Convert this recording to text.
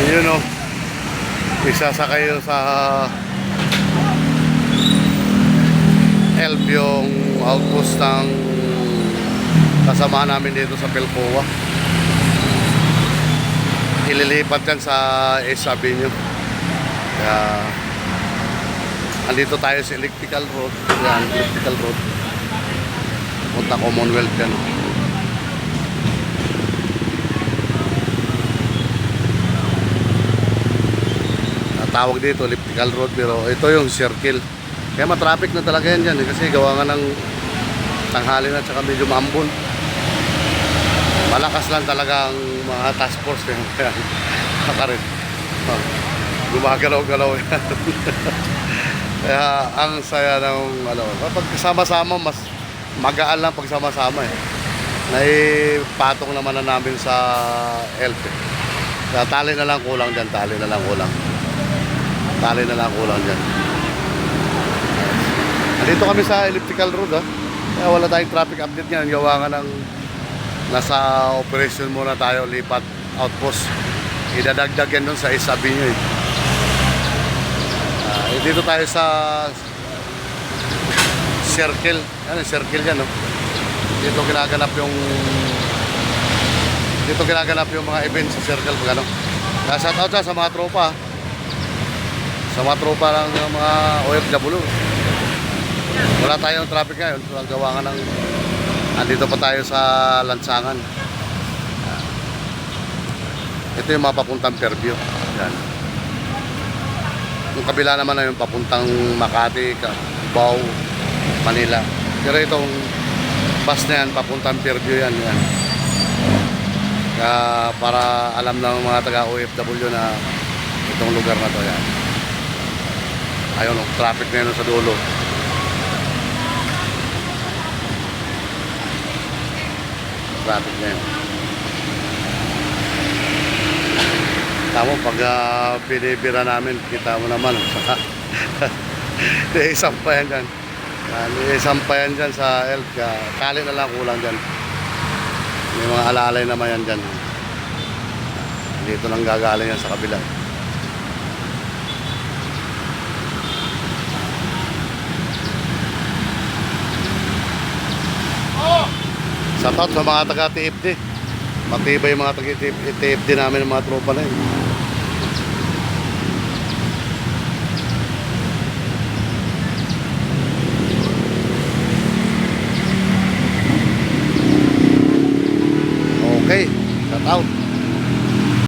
Yun o, isasakay yun sa ELF yung outpost ng kasama namin dito sa Pilcoa. Ililipat yan sa Ace Avenue. Kaya andito tayo sa Electrical Road. Yan, Electrical Road. Punta Commonwealth yan. Tawag dito Elliptical Road, pero ito yung circle. Kaya matraffic na talaga yan dyan kasi gawa nga ng tanghali na at medyo maambon. Malakas lang talaga ang mga task force kaya makarin. Gumagalaw-galaw yan. Kaya ang saya ng pag kasama-sama mas magaan lang pag sama-sama eh. Naipatong naman na namin sa ELF eh. Kaya tali na lang kulang dyan, tali na lang kulang dyan. Dito kami sa Elliptical Road ha. Kaya wala tayong traffic update ngayon. Gawa nga ng nasa operation muna tayo, lipat outpost. Idadagdag yan doon sa Ace Avenue eh. Dito tayo sa circle. Yan, circle yan no. Dito ginaganap yung mga events sa circle pag ano. Kaya shout out sa mga tropa. Sa mga tropa lang ng mga OFW. Wala tayong traffic ngayon. Gawa nga ng andito pa tayo sa Lansangan. Ito yung mga papuntang Fairview. Yan. Yung kabila naman na yung papuntang Makati, Cubao, Manila. Pero itong bus na yan, papuntang Fairview yan. Yan. Kaya para alam ng mga taga OFW na itong lugar na to yan. Ayun, traffic na yun sa dulo. Traffic na yun. Tama, pag binibira namin, kita mo naman. Isampayan dyan. Isampayan dyan sa ELF. Kali na lang kulang dyan. May mga alalay naman yan dyan. Dito lang gagaling yan sa kabila. Shoutout sa mga taga-TFD. Matibay yung mga taga-TFD namin, ng mga tropa na yun. Okay, shoutout.